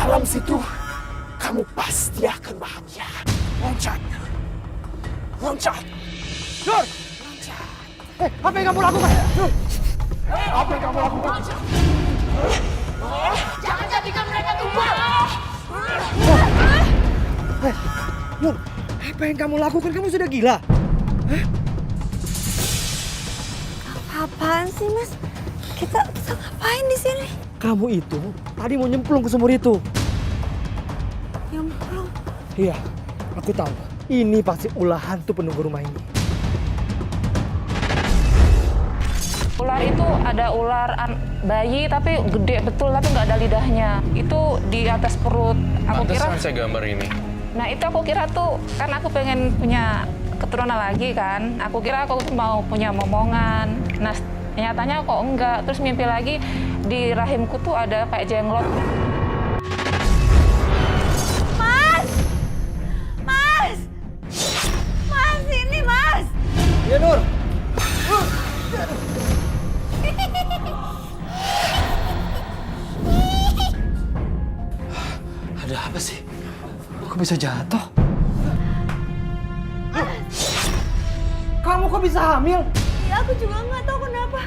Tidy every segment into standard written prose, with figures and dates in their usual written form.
dalam situ, kamu pasti akan bahagia. Loncat. Loncat. Nur! Loncat. Apa yang kamu lakukan? Nur! Apa yang kamu lakukan? Jangan jadikan mereka tumbang. Nur, apa yang kamu lakukan? Kamu sudah gila? Apaan sih, Mas? Kita ngapain di sini? Kamu itu tadi mau nyemplung ke sumur itu. Nyemplung. Iya, aku tahu. Ini pasti ulah hantu penunggu rumah ini. Ular itu ada ular bayi tapi gede betul tapi nggak ada lidahnya. Itu di atas perut. Aku kira. Pantesan saya gambar ini. Nah itu aku kira tuh kan aku pengen punya keturunan lagi kan. Aku kira aku tuh mau punya momongan. Nah nyatanya kok enggak. Terus mimpi lagi di rahimku tuh ada kayak jenglot. Mas! Mas! Mas, ini Mas! Iya, Nur. Ada apa sih? Kok bisa jatuh? Kamu kok bisa hamil? Ya, aku juga nggak tahu kenapa.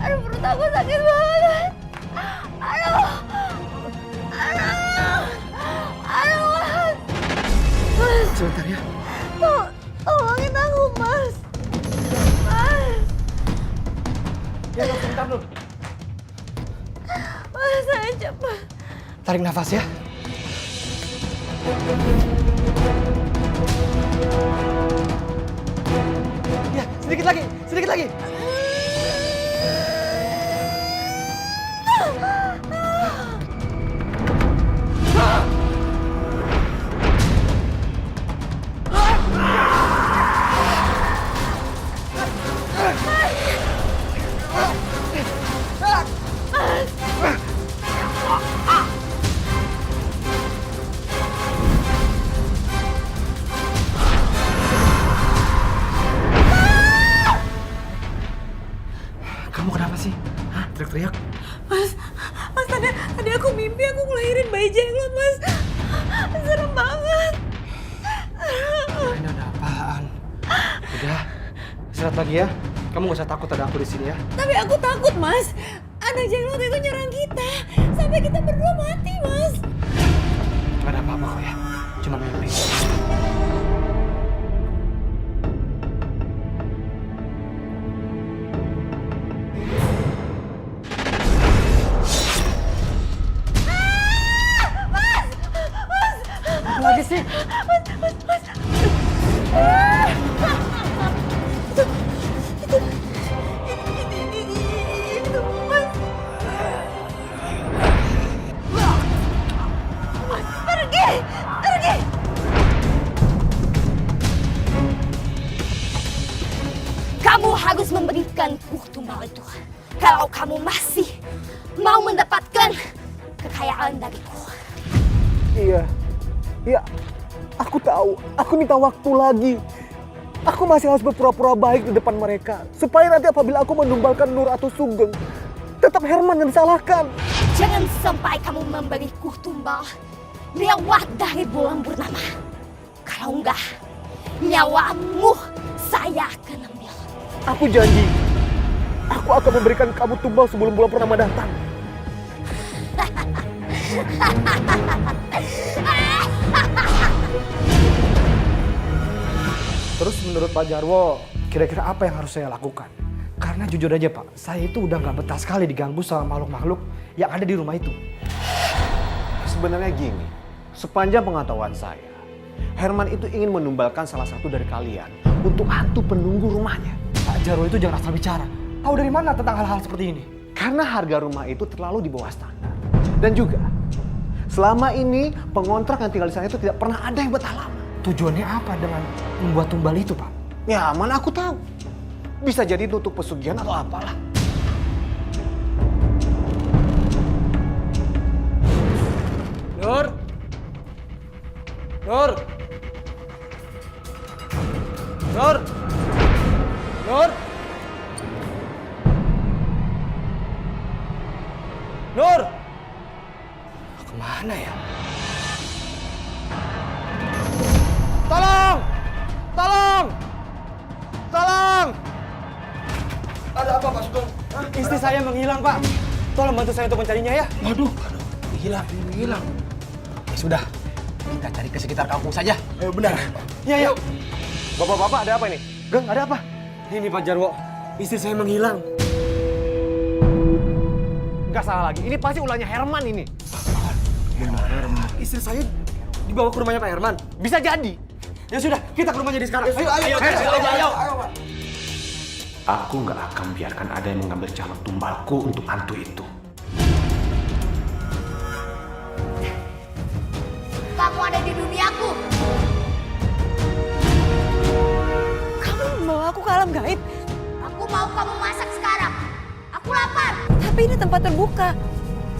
Aduh, perut aku sakit banget. Aduh. Aduh. Aduh, Mas. Mas, Sebentar ya. tolongin aku, Mas. Mas. Ya, Nur, sebentar, Nur. Mas, saya cepat. Tarik nafas ya. Ya, sedikit lagi, sedikit lagi. Kamu kenapa sih? Hah, teriak-teriak? Mas, tadi aku mimpi aku ngelahirin bayi jenglot, Mas. Serem banget. Ini ada apaan? Udah, istirahat lagi ya. Kamu gak usah takut ada aku di sini ya. Tapi aku takut, Mas. Anak jenglot itu nyerang kita. Sampai kita berdua mati, Mas. Gak ada apa-apa kok ya. Cuma mimpi. Apa lagi sih? Itu, Mas. Pergi! Pergi! Kamu harus memberikan tumbal itu. Kalau kamu masih mau mendapatkan kekayaan dariku. Iya, aku tahu. Aku minta waktu lagi. Aku masih harus berpura-pura baik di depan mereka. Supaya nanti apabila aku menumbalkan Nur atau Sugeng, tetap Herman yang disalahkan. Jangan sampai kamu memberiku tumbal lewat dari bulan purnama. Kalau enggak, nyawamu saya akan ambil. Aku janji, aku akan memberikan kamu tumbal sebelum bulan purnama datang. Terus menurut Pak Jarwo, kira-kira apa yang harus saya lakukan? Karena jujur aja Pak, saya itu udah gak betah sekali diganggu sama makhluk-makhluk yang ada di rumah itu. Sebenarnya gini, sepanjang pengetahuan saya, Herman itu ingin menumbalkan salah satu dari kalian untuk hantu penunggu rumahnya. Pak Jarwo itu jangan asal bicara. Tahu dari mana tentang hal-hal seperti ini? Karena harga rumah itu terlalu di bawah standar. Dan juga, selama ini pengontrak yang tinggal di sana itu tidak pernah ada yang betah lama. Tujuannya apa dengan membuat tumbal itu Pak? Ya, mana aku tahu. Bisa jadi untuk pesugihan atau apalah. Nur! Nur! Nur! Nur! Nur! Kemana ya? Tolong! Tolong! Tolong! Ada apa Pak Sugeng? Istri saya menghilang, Pak. Tolong bantu saya untuk mencarinya ya. Waduh, hilang. Ya sudah, kita cari ke sekitar kampung saja. Benar. Iya, yuk. Bapak-bapak, ada apa ini? Geng, ada apa? Ini Pak Jarwo, istri saya menghilang. Nggak salah lagi, ini pasti ulahnya Herman ini. Istri saya dibawa ke rumahnya Pak Herman. Bisa jadi. Ya sudah, kita ke rumahnya di sekarang. Ayo. Pak. Aku nggak akan biarkan ada yang mengambil calon tumbalku untuk hantu itu. Kamu ada di duniaku. Kamu membawa aku ke alam gaib. Aku mau kamu masak sekarang. Aku lapar. Tapi ini tempat terbuka.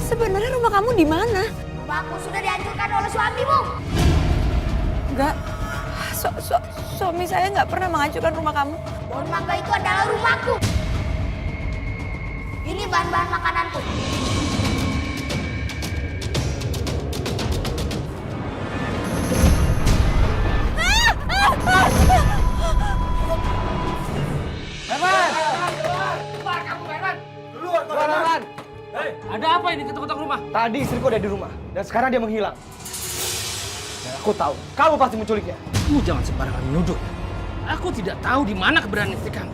Sebenarnya rumah kamu di mana? Rumahku sudah dihancurkan oleh suamimu. Enggak. Suami saya nggak pernah menghancurkan rumah kamu. Pohon mangga itu adalah rumahku. Ini bahan-bahan makananku. Herman! Ada apa ini ketuk-ketuk rumah? Tadi istriku ada di rumah, dan sekarang dia menghilang. Dan aku tahu, kamu pasti menculiknya. Kamu jangan sembarangan menuduh. Aku tidak tahu di mana keberadaan istri kamu.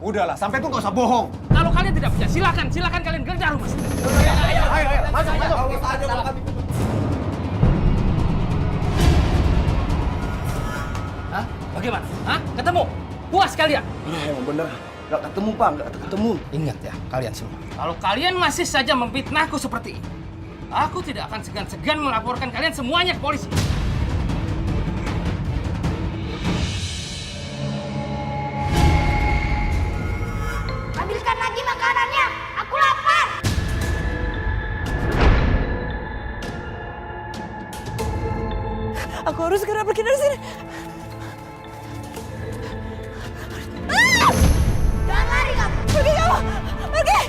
Udahlah, sampai itu nggak usah bohong. Kalau kalian tidak percaya, silakan kalian geledah rumah saya. Ayo, masuk. Hah? Bagaimana? Hah? Ketemu? Puas kalian? Emang bener, nggak ketemu Pak, nggak ketemu. Ingat ya, kalian semua. Kalau kalian masih saja memfitnahku seperti ini, aku tidak akan segan-segan melaporkan kalian semuanya ke polisi. Ambilkan lagi makanannya. Aku lapar. Aku harus segera pergi dari sini. Jangan lari kamu. Pergi kamu! Pergi!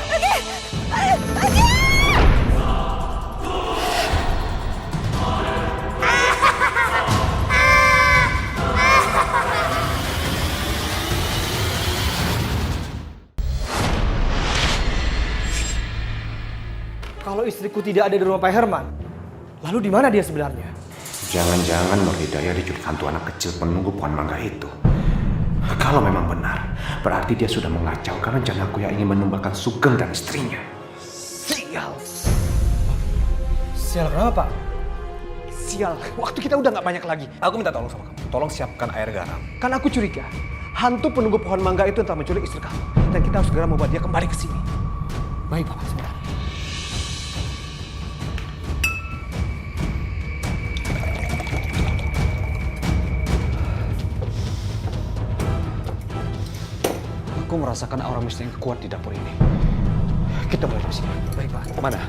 Pergi! Kalau istriku tidak ada di rumah Pak Herman, lalu di mana dia sebenarnya? Jangan-jangan Nur Hidayah diculik hantu anak kecil penunggu pohon mangga itu. Kalau memang benar, berarti dia sudah mengacaukan rencanaku yang ingin menumbalkan Sugeng dan istrinya. Sial! Sial kenapa, Pak? Sial, waktu kita udah nggak banyak lagi. Aku minta tolong sama kamu. Tolong siapkan air garam. Kan aku curiga, hantu penunggu pohon mangga itu entah menculik istri kamu. Dan kita harus segera membuat dia kembali ke sini. Baik, Pak. Sebentar. Aku merasakan aura mistis yang kuat di dapur ini. Kita mulai dari sini. Baik, Pak. Mana?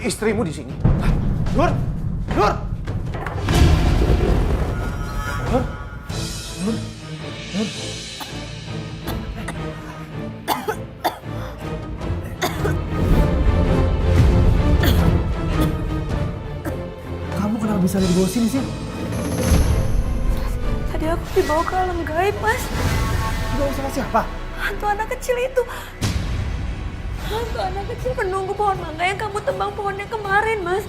Istrimu di sini. Nur! Nur! Nur! Nur! Nur! Kamu kenapa bisa ada di bawah sini sih? Tadi aku dibawa ke alam gaib, Mas. Dibawa sama siapa? Hantu anak kecil itu. Hantu anak kecil penunggu pohon mangga yang kamu tebang pohonnya kemarin, Mas.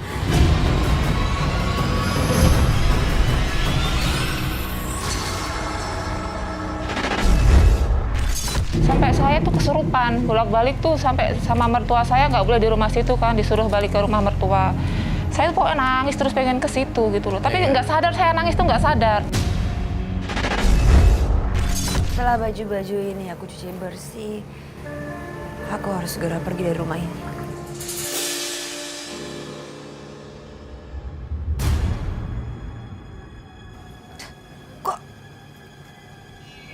Sampai saya tuh kesurupan, bolak-balik tuh sampai sama mertua saya nggak boleh di rumah situ kan, disuruh balik ke rumah mertua. Saya tuh pokoknya nangis terus pengen ke situ gitu loh. Tapi nggak sadar saya nangis tuh nggak sadar. Setelah baju-baju ini aku cuci bersih, aku harus segera pergi dari rumah ini.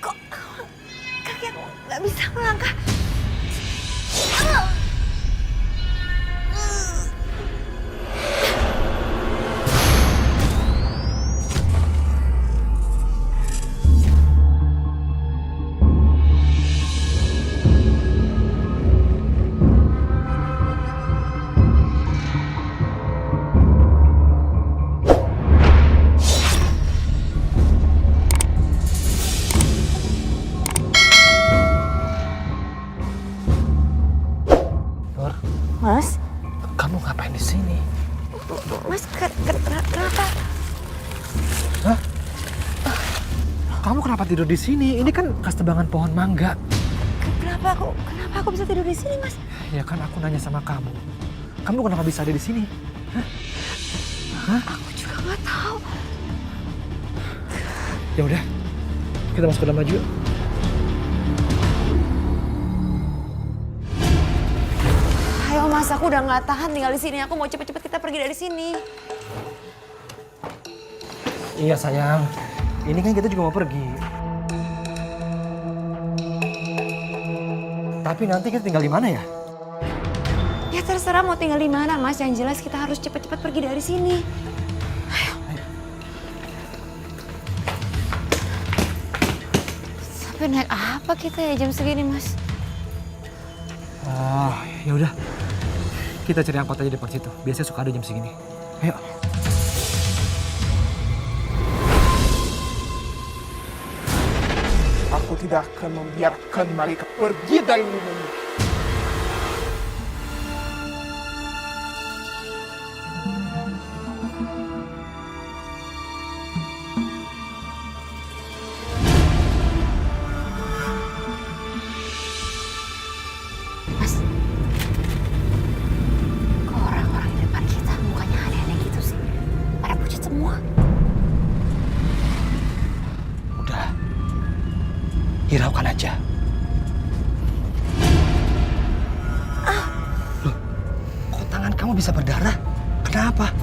Kok kaki aku nggak bisa melangkah? Kamu ngapain di sini? Mas, kenapa? Hah? Kamu kenapa tidur di sini? Ini kan bekas tebangan pohon mangga. Kenapa aku bisa tidur di sini, Mas? Ya kan aku nanya sama kamu. Kamu kenapa bisa ada di sini? Hah? Aku juga nggak tahu. Ya udah, kita masuk ke dalam aja yuk. Ayo Mas, aku udah nggak tahan tinggal di sini. Aku mau cepet-cepet kita pergi dari sini. Iya sayang, ini kan kita juga mau pergi. Tapi nanti kita tinggal di mana ya? Ya terserah mau tinggal di mana, Mas. Yang jelas kita harus cepet-cepet pergi dari sini. Ayo. Sampai naik apa kita ya jam segini, Mas? Oh, ya udah. Kita cari angkot aja depan situ. Biasanya suka ada jam segini. Ayo. Aku tidak akan membiarkan mereka pergi dari rumah ini. Mas, kok orang-orang di depan kita mukanya aneh-aneh gitu sih? Pada pucat semua. Udah. Hiraukan aja. Loh, kok tangan kamu bisa berdarah? Kenapa?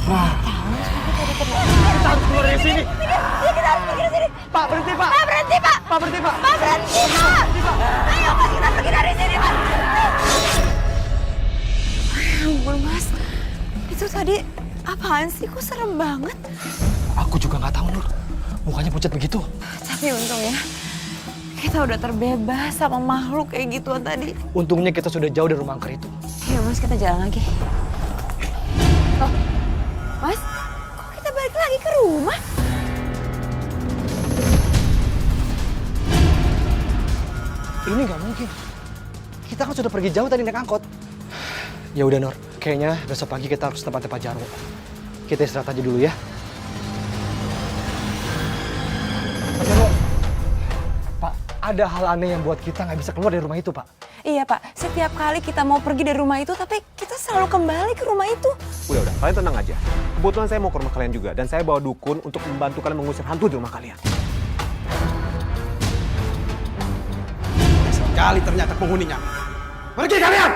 Kita harus keluar dari sini. Kita harus pergi dari sini. Pak, berhenti Pak. Pak, berhenti, Pak. Pak, berhenti Pak. Pak, berhenti, Pak. Ayo, Mas, kita pergi dari sini, Mas. Ya ampun, Mas. Itu tadi apaan sih? Kok serem banget? Aku juga nggak tahu, Nur. Mukanya pucat begitu. Tapi untung ya, kita udah terbebas sama makhluk kayak gituan tadi. Untungnya kita sudah jauh dari rumah angker itu. Ayo, Mas, kita jalan lagi. Oh, Mas, kok kita balik lagi ke rumah? Ini nggak mungkin. Kita kan sudah pergi jauh tadi naik angkot. Ya udah, Nur. Kayaknya besok pagi kita harus tempatnya Pak Jarwo. Kita istirahat aja dulu ya. Pak Jarwo. Pak, ada hal aneh yang buat kita nggak bisa keluar dari rumah itu, Pak. Iya, Pak. Setiap kali kita mau pergi dari rumah itu, tapi kita selalu kembali ke rumah itu. Udah, kalian tenang aja. Kebetulan saya mau ke rumah kalian juga, dan saya bawa dukun untuk membantu kalian mengusir hantu di rumah kalian. Sekali ternyata penghuninya. Pergi kalian!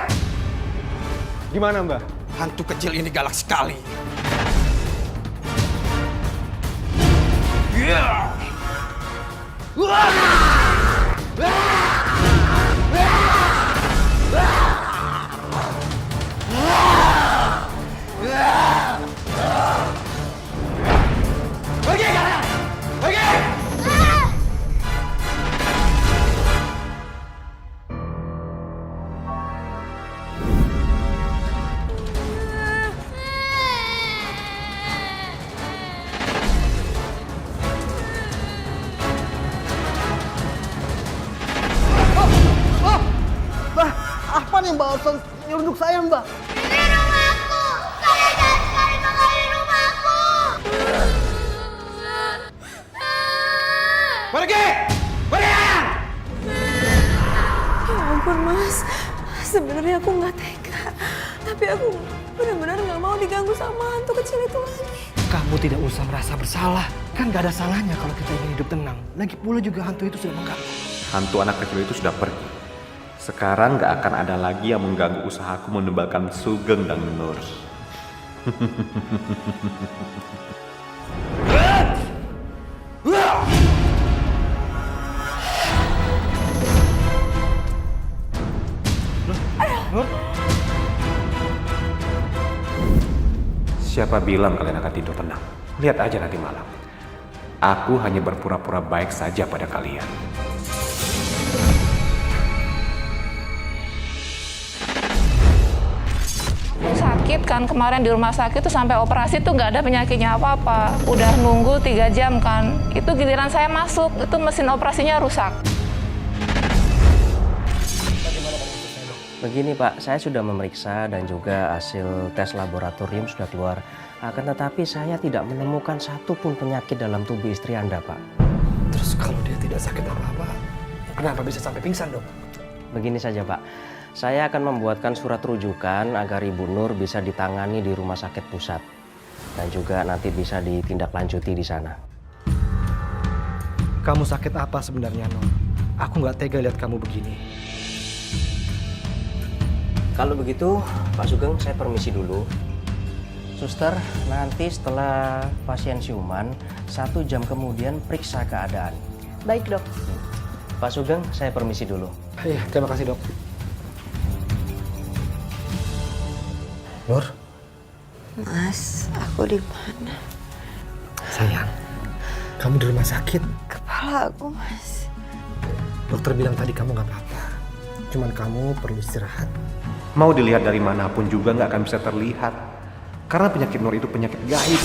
Gimana, Mbak? Hantu kecil ini galak sekali. Pergi kalian! Pergi! Mbak, apa nih Mbak Olson nyeruduk saya, Mbak? Ini rumahku! Kalian jangan sekali mengganggu rumahku! Pergi! Pergi! Ya ampun, Mas. Sebenarnya aku nggak tega. Tapi aku benar-benar nggak mau diganggu sama hantu kecil itu lagi. Kamu tidak usah merasa bersalah. Kan gak ada salahnya kalau kita ingin hidup tenang. Lagi pula juga hantu itu sudah mengganggu. Hantu anak kecil itu sudah pergi. Sekarang gak akan ada lagi yang mengganggu usahaku menebalkan Sugeng dan Nur. Siapa bilang kalian akan tidur tenang? Lihat aja nanti malam. Aku hanya berpura-pura baik saja pada kalian. Sakit kan kemarin di rumah sakit tuh sampai operasi tuh nggak ada penyakitnya apa-apa. Udah nunggu 3 jam kan. Itu giliran saya masuk, itu mesin operasinya rusak. Begini Pak, saya sudah memeriksa dan juga hasil tes laboratorium sudah keluar. Akan tetapi saya tidak menemukan satupun penyakit dalam tubuh istri Anda Pak. Terus kalau dia tidak sakit apa-apa, kenapa bisa sampai pingsan dok? Begini saja Pak, saya akan membuatkan surat rujukan agar Ibu Nur bisa ditangani di rumah sakit pusat. Dan juga nanti bisa ditindaklanjuti di sana. Kamu sakit apa sebenarnya Nur? Aku nggak tega lihat kamu begini. Kalau begitu, Pak Sugeng, saya permisi dulu. Suster, nanti setelah pasien siuman, 1 jam kemudian periksa keadaan. Baik dok. Pak Sugeng, saya permisi dulu. Iya, terima kasih dok. Nur, Mas, aku di mana? sayang, kamu di rumah sakit. Kepala aku, Mas. Dokter bilang tadi kamu nggak apa-apa. Cuman kamu perlu istirahat. Mau dilihat dari manapun juga nggak akan bisa terlihat. Karena penyakit Nur itu penyakit gaib.